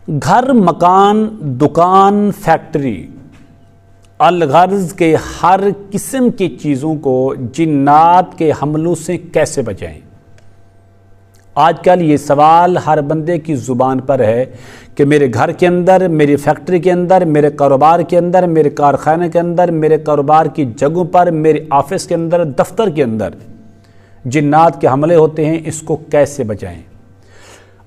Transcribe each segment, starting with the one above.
گھر، مکان، دکان، فیکٹری، الغرض کے ہر قسم کی چیزوں کو جنات کے حملوں سے کیسے بچائیں؟ آج کل یہ سوال ہر بندے کی زبان پر ہے کہ میرے گھر کے اندر، میری فیکٹری کے اندر، میرے کاروبار کے اندر، میرے کارخانے کے اندر، میرے کاروبار کی جگہوں پر، میرے آفس کے اندر، دفتر کے اندر جنات کے حملے ہوتے ہیں، اس کو کیسے بچائیں؟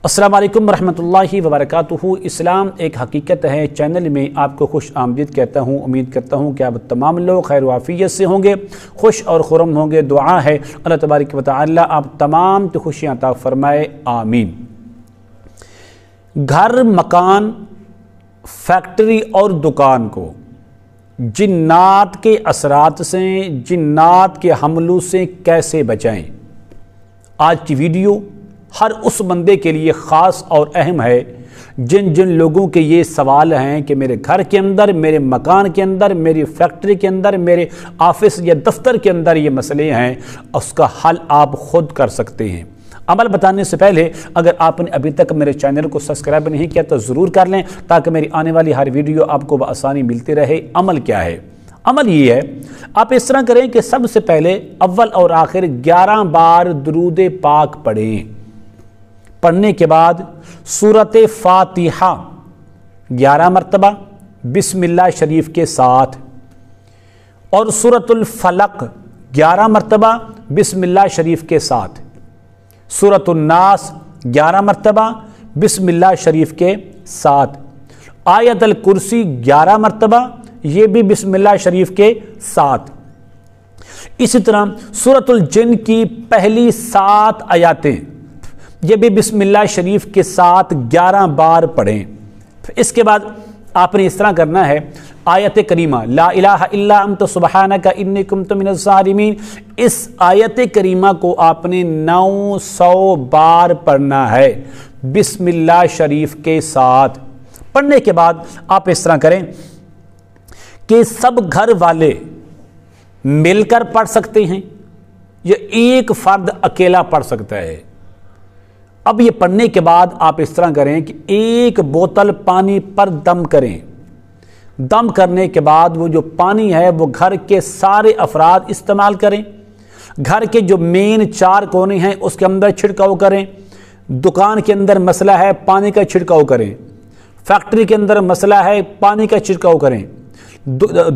السلام علیکم ورحمۃ اللہ وبرکاتہ۔ اسلام ایک حقیقت ہے چینل میں آپ کو خوش آمدید کہتا ہوں۔ امید کرتا ہوں کہ آپ تمام لوگ خیر و عافیت سے ہوں گے، خوش اور خرم ہوں گے۔ دعا ہے اللہ تبارک و تعالی آپ تمام کی خوشیاں عطا فرمائے، آمین۔ گھر، مکان، فیکٹری اور دکان کو جنات کے اثرات سے، جنات کے حملوں سے کیسے بچائیں؟ آج کی ویڈیو ہر اس بندے کے لیے خاص اور اہم ہے جن لوگوں کے یہ سوال ہیں کہ میرے گھر کے اندر، میرے مکان کے اندر، میری فیکٹری کے اندر، میرے آفس یا دفتر کے اندر یہ مسئلے ہیں، اس کا حل آپ خود کر سکتے ہیں۔ عمل بتانے سے پہلے اگر آپ نے ابھی تک میرے چینل کو سبسکرائب نہیں کیا تو ضرور کر لیں تاکہ میری آنے والی ہر ویڈیو آپ کو بآسانی ملتی رہے۔ عمل کیا ہے؟ عمل یہ ہے، آپ اس طرح کریں کہ سب سے پہلے اول اور آخر 11 بار درود پاک پڑھیں۔ پڑھنے کے بعد سورۃ فاتحہ 11 مرتبہ بسم اللہ شریف کے ساتھ، اور سورۃ الفلق 11 مرتبہ بسم اللہ شریف کے ساتھ، سورۃ الناس 11 مرتبہ بسم اللہ شریف کے ساتھ، آیت الکرسی 11 مرتبہ یہ بھی بسم اللہ شریف کے ساتھ۔ اسی طرح سورۃ الجن کی پہلی 7 آیاتیں یہ بھی بسم اللہ شریف کے ساتھ 11 بار پڑھیں۔ اس کے بعد آپ نے اس طرح کرنا ہے، آیت کریمہ لا الہ الا انت سبحانک انی کنت من الظالمین، اس آیت کریمہ کو آپ نے 900 بار پڑھنا ہے بسم اللہ شریف کے ساتھ۔ پڑھنے کے بعد آپ اس طرح کریں کہ سب گھر والے مل کر پڑھ سکتے ہیں یا ایک فرد اکیلا پڑھ سکتا ہے۔ اب یہ پڑھنے کے بعد آپ اس طرح کریں کہ ایک بوتل پانی پر دم کریں۔ دم کرنے کے بعد وہ جو پانی ہے وہ گھر کے سارے افراد استعمال کریں۔ گھر کے جو مین 4 کونے ہیں اس کے اندر چھڑکاؤ کریں۔ دکان کے اندر مسئلہ ہے پانی کا چھڑکاؤ کریں۔ فیکٹری کے اندر مسئلہ ہے پانی کا چھڑکاؤ کریں۔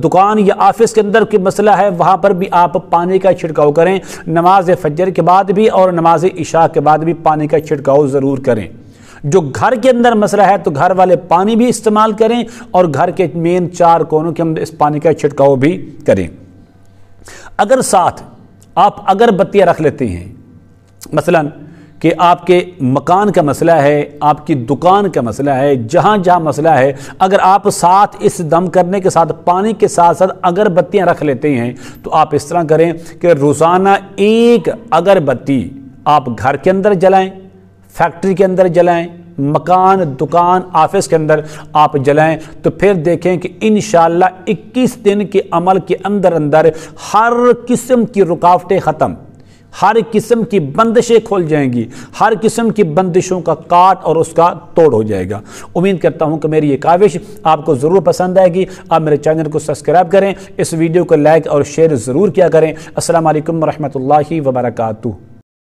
دکان یا آفس کے اندر کوئی مسئلہ ہے وہاں پر بھی آپ پانی کا چھڑکاؤ کریں۔ نماز فجر کے بعد بھی اور نماز عشاء کے بعد بھی پانی کا چھڑکاؤ ضرور کریں۔ جو گھر کے اندر مسئلہ ہے تو گھر والے پانی بھی استعمال کریں اور گھر کے مین 4 کونوں کے اندر اس پانی کا چھڑکاؤ بھی کریں۔ اگر ساتھ آپ اگربتیاں رکھ لیتے ہیں، مثلاً کہ آپ کے مکان کا مسئلہ ہے، آپ کی دکان کا مسئلہ ہے، جہاں جہاں مسئلہ ہے، اگر آپ ساتھ اس دم کرنے کے ساتھ پانی کے ساتھ ساتھ اگربتیاں رکھ لیتے ہیں تو آپ اس طرح کریں کہ روزانہ ایک اگربتی آپ گھر کے اندر جلائیں، فیکٹری کے اندر جلائیں، مکان، دکان، آفس کے اندر آپ جلائیں، تو پھر دیکھیں کہ انشاءاللہ 21 دن کے عمل کے اندر ہر قسم کی رکاوٹیں ختم، ہر قسم کی بندشیں کھول جائیں گی، ہر قسم کی بندشوں کا کاٹ اور اس کا توڑ ہو جائے گا۔ امید کرتا ہوں کہ میری یہ کاوش آپ کو ضرور پسند آئے گی۔ آپ میرے چینل کو سبسکرائب کریں، اس ویڈیو کو لائک اور شیئر ضرور کیا کریں۔ السلام علیکم ورحمۃ اللہ وبرکاتہ۔